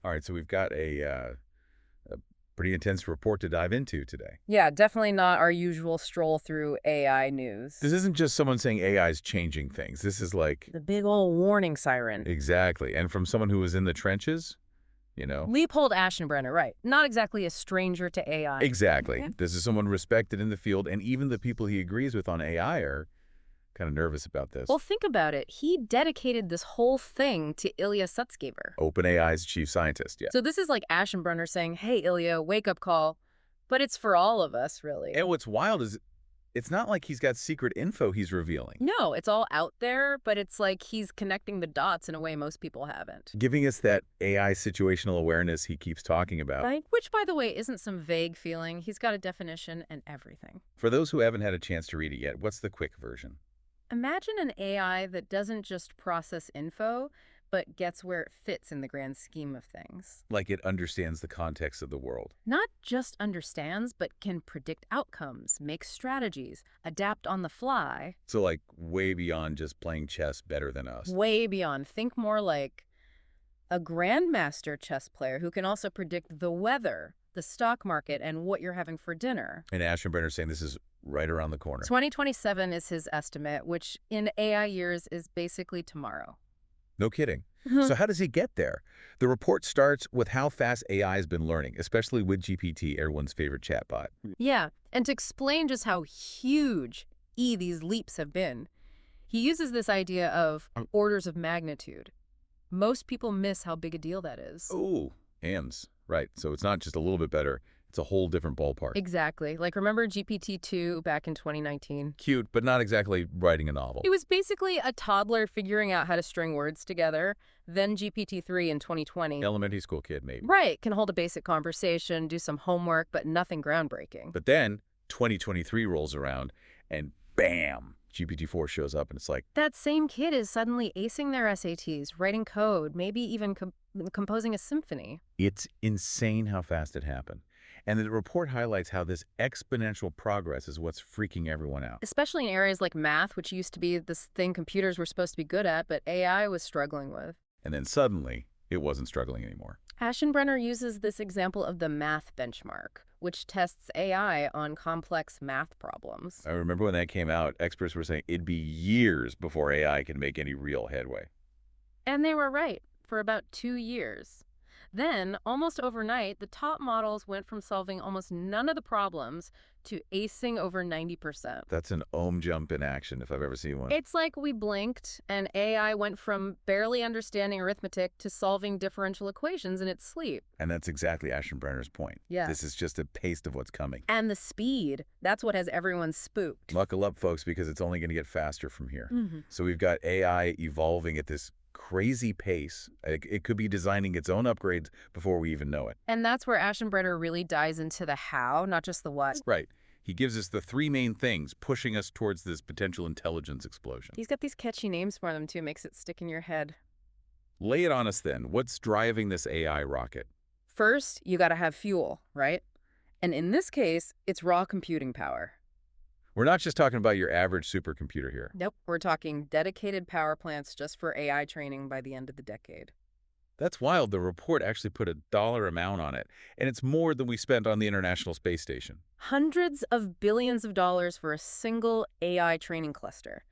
All right, so we've got a pretty intense report to dive into today. Yeah, definitely not our usual stroll through AI This news. isn't just someone saying AI is changing things. This is like, The big old warning siren. exactly. And from someone who was in the trenches, you know? Leopold Aschenbrenner, right. Not exactly a stranger to AI. Exactly. Yeah. This is someone respected in the field, and even the people he agrees with on AI are kind of nervous about this. Well, think about it. He dedicated this whole thing to Ilya Sutskever. OpenAI's chief scientist, yeah. So this is like Aschenbrenner saying, hey, Ilya, wake up call. But it's for all of us, really. And what's wild is it's not like he's got secret info he's revealing. No, it's all out there, but it's like he's connecting the dots in a way most people haven't. Giving us that AI situational awareness he keeps talking about. Right? Which, by the way, isn't some vague feeling. He's got a definition and everything. For those who haven't had a chance to read it yet, what's the quick version? Imagine an AI that doesn't just process info, but gets where it fits in the grand scheme of things. Like it understands the context of the world. Not just understands, but can predict outcomes, make strategies, adapt on the fly. So like way beyond just playing chess better than us. Way beyond. Think more like a grandmaster chess player who can also predict the weather, the stock market, and what you're having for dinner. And Aschenbrenner saying this is right around the corner. 2027 is his estimate, which in AI years is basically tomorrow. No kidding. So how does he get there? The report starts with how fast AI has been learning, especially with GPT, everyone's favorite chatbot. Yeah, and to explain just how huge these leaps have been, he uses this idea of orders of magnitude. Most people miss how big a deal that is. Oh, hands. Right. So it's not just a little bit better. It's a whole different ballpark. Exactly. Like, remember GPT-2 back in 2019? Cute, but not exactly writing a novel. It was basically a toddler figuring out how to string words together. Then GPT-3 in 2020. Elementary school kid, maybe. Right. Can hold a basic conversation, do some homework, but nothing groundbreaking. But then 2023 rolls around and bam, GPT-4 shows up and it's like, That same kid is suddenly acing their SATs, writing code, maybe even composing a symphony. it's insane how fast it happened. And the report highlights how this exponential progress is what's freaking everyone out. Especially in areas like math, which used to be this thing computers were supposed to be good at, but AI was struggling with. And then suddenly, it wasn't struggling anymore. Aschenbrenner uses this example of the math benchmark, which tests AI on complex math problems. I remember when that came out, experts were saying it'd be years before AI can make any real headway. And they were right, for about 2 years. Then, almost overnight, the top models went from solving almost none of the problems to acing over 90%. That's an ohm jump in action if I've ever seen one. It's like we blinked, and AI went from barely understanding arithmetic to solving differential equations in its sleep. And that's exactly Aschenbrenner's point. Yeah. This is just a taste of what's coming. And the speed, that's what has everyone spooked. Buckle up, folks, because it's only going to get faster from here. Mm-hmm. So we've got AI evolving at this crazy pace. It could be designing its own upgrades before we even know it. And that's where Aschenbrenner really dives into the how, not just the what. Right. He gives us the three main things pushing us towards this potential intelligence explosion. He's got these catchy names for them, too. Makes it stick in your head. Lay it on us then. What's driving this AI rocket? First, you got to have fuel, right? And in this case, it's raw computing power. We're not just talking about your average supercomputer here. Nope, we're talking dedicated power plants just for AI training by the end of the decade. That's wild. The report actually put a dollar amount on it, and it's more than we spent on the International Space Station. Hundreds of billions of dollars for a single AI training cluster.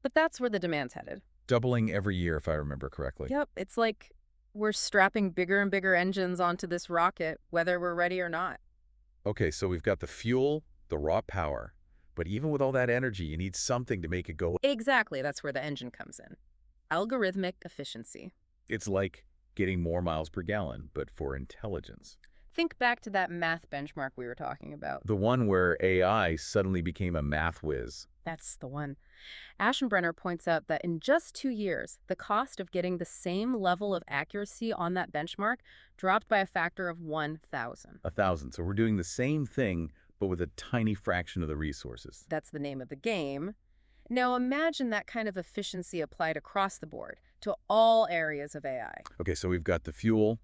But that's where the demand's headed. Doubling every year, if I remember correctly. Yep, it's like we're strapping bigger and bigger engines onto this rocket, whether we're ready or not. Okay, so we've got the fuel, the raw power, but even with all that energy, you need something to make it go. Exactly, that's where the engine comes in. Algorithmic efficiency. It's like getting more miles per gallon, but for intelligence. Think back to that math benchmark we were talking about. The one where AI suddenly became a math whiz. That's the one. Aschenbrenner points out that in just 2 years, the cost of getting the same level of accuracy on that benchmark dropped by a factor of 1,000. 1,000. So we're doing the same thing, but with a tiny fraction of the resources. That's the name of the game. Now imagine that kind of efficiency applied across the board to all areas of AI. Okay, so we've got the fuel,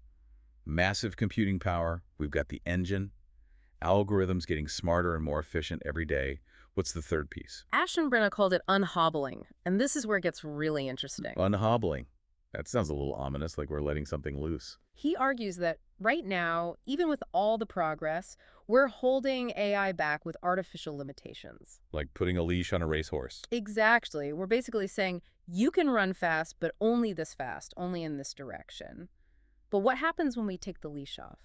massive computing power, we've got the engine, algorithms getting smarter and more efficient every day. What's the third piece? Aschenbrenner called it unhobbling, and this is where it gets really interesting. Unhobbling. That sounds a little ominous, like we're letting something loose. He argues that right now, even with all the progress, we're holding AI back with artificial limitations. Like putting a leash on a racehorse. Exactly. We're basically saying you can run fast, but only this fast, only in this direction. But what happens when we take the leash off?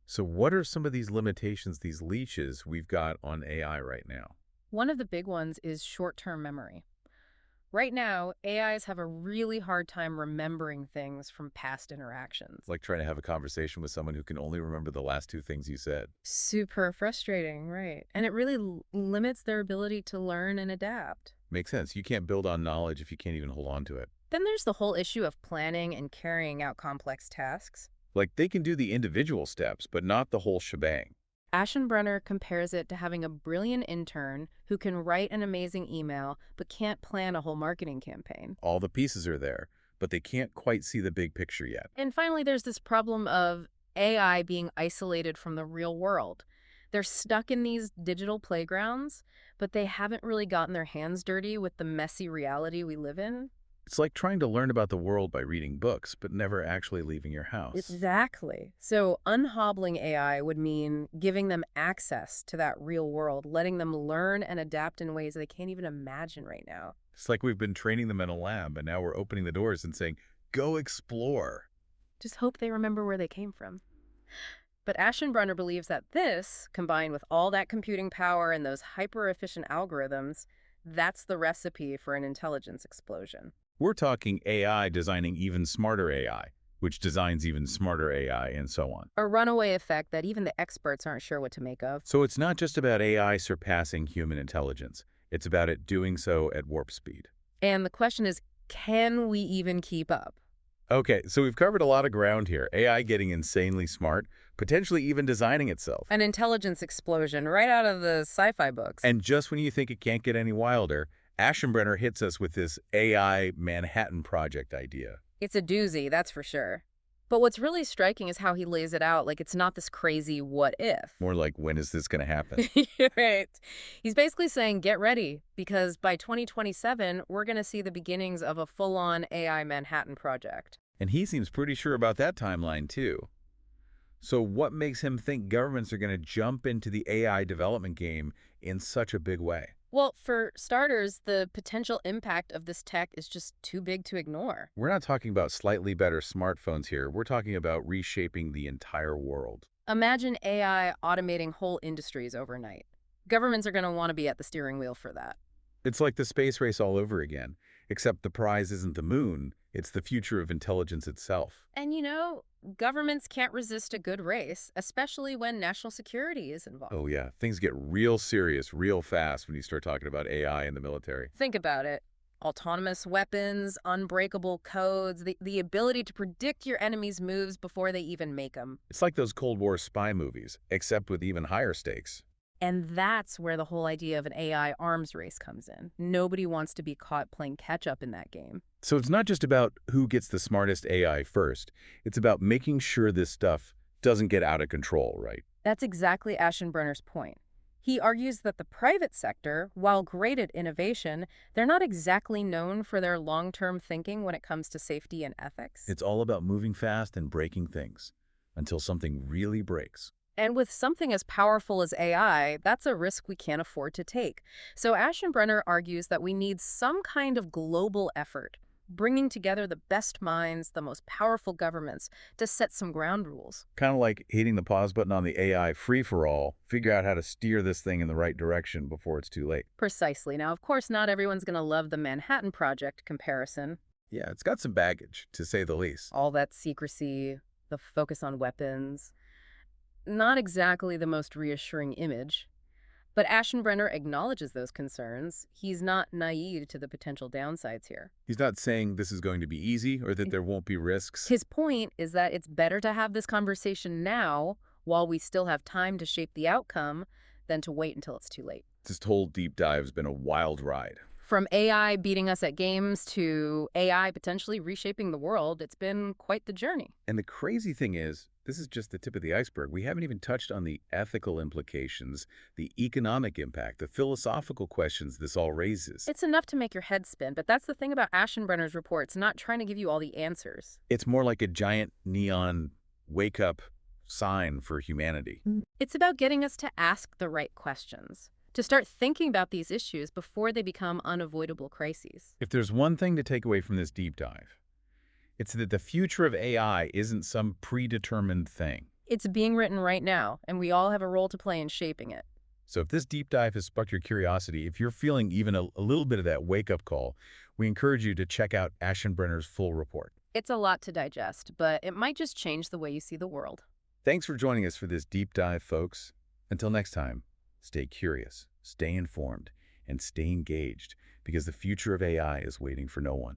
So what are some of these limitations, these leashes we've got on AI right now? One of the big ones is short-term memory. Right now, AIs have a really hard time remembering things from past interactions. It's like trying to have a conversation with someone who can only remember the last two things you said. Super frustrating, right? And it really limits their ability to learn and adapt. Makes sense. You can't build on knowledge if you can't even hold on to it. Then there's the whole issue of planning and carrying out complex tasks. Like they can do the individual steps, but not the whole shebang. Aschenbrenner compares it to having a brilliant intern who can write an amazing email but can't plan a whole marketing campaign. All the pieces are there, but they can't quite see the big picture yet. And finally, there's this problem of AI being isolated from the real world. They're stuck in these digital playgrounds, but they haven't really gotten their hands dirty with the messy reality we live in. It's like trying to learn about the world by reading books, but never actually leaving your house. Exactly. So unhobbling AI would mean giving them access to that real world, letting them learn and adapt in ways they can't even imagine right now. It's like we've been training them in a lab, and now we're opening the doors and saying, go explore. Just hope they remember where they came from. But Aschenbrenner believes that this, combined with all that computing power and those hyper-efficient algorithms, that's the recipe for an intelligence explosion. We're talking AI designing even smarter AI, which designs even smarter AI, and so on. A runaway effect that even the experts aren't sure what to make of. So it's not just about AI surpassing human intelligence. It's about it doing so at warp speed. And the question is, can we even keep up? Okay, so we've covered a lot of ground here. AI getting insanely smart, potentially even designing itself. An intelligence explosion right out of the sci-fi books. And just when you think it can't get any wilder, Aschenbrenner hits us with this AI Manhattan Project idea. It's a doozy, that's for sure. But what's really striking is how he lays it out like it's not this crazy what if. More like, when is this going to happen? Right. He's basically saying, get ready, because by 2027, we're going to see the beginnings of a full-on AI Manhattan Project. And he seems pretty sure about that timeline, too. So what makes him think governments are going to jump into the AI development game in such a big way? Well, for starters, the potential impact of this tech is just too big to ignore. We're not talking about slightly better smartphones here. We're talking about reshaping the entire world. Imagine AI automating whole industries overnight. Governments are going to want to be at the steering wheel for that. It's like the space race all over again, except the prize isn't the moon, it's the future of intelligence itself. And governments can't resist a good race, especially when national security is involved. Oh yeah, things get real serious real fast when you start talking about AI in the military. Think about it. Autonomous weapons, unbreakable codes, the ability to predict your enemy's moves before they even make them. It's like those Cold War spy movies, except with even higher stakes. And that's where the whole idea of an AI arms race comes in. Nobody wants to be caught playing catch-up in that game. So it's not just about who gets the smartest AI first. It's about making sure this stuff doesn't get out of control, right? That's exactly Aschenbrenner's point. He argues that the private sector, while great at innovation, they're not exactly known for their long-term thinking when it comes to safety and ethics. It's all about moving fast and breaking things until something really breaks. And with something as powerful as AI, that's a risk we can't afford to take. So Aschenbrenner argues that we need some kind of global effort, bringing together the best minds, the most powerful governments, to set some ground rules. Kind of like hitting the pause button on the AI free-for-all, figure out how to steer this thing in the right direction before it's too late. Precisely. Now, of course, not everyone's going to love the Manhattan Project comparison. Yeah, it's got some baggage, to say the least. All that secrecy, the focus on weapons. Not exactly the most reassuring image. But Aschenbrenner acknowledges those concerns. He's not naive to the potential downsides here. He's not saying this is going to be easy or that there won't be risks. His point is that it's better to have this conversation now while we still have time to shape the outcome than to wait until it's too late. This whole deep dive has been a wild ride. From AI beating us at games to AI potentially reshaping the world, it's been quite the journey. And the crazy thing is, this is just the tip of the iceberg. We haven't even touched on the ethical implications, the economic impact, the philosophical questions this all raises. It's enough to make your head spin, but that's the thing about Aschenbrenner's report. It's not trying to give you all the answers. It's more like a giant neon wake-up sign for humanity. It's about getting us to ask the right questions, to start thinking about these issues before they become unavoidable crises. If there's one thing to take away from this deep dive, it's that the future of AI isn't some predetermined thing. It's being written right now, and we all have a role to play in shaping it. So if this deep dive has sparked your curiosity, if you're feeling even a little bit of that wake-up call, we encourage you to check out Aschenbrenner's full report. It's a lot to digest, but it might just change the way you see the world. Thanks for joining us for this deep dive, folks. Until next time, stay curious, stay informed, and stay engaged, because the future of AI is waiting for no one.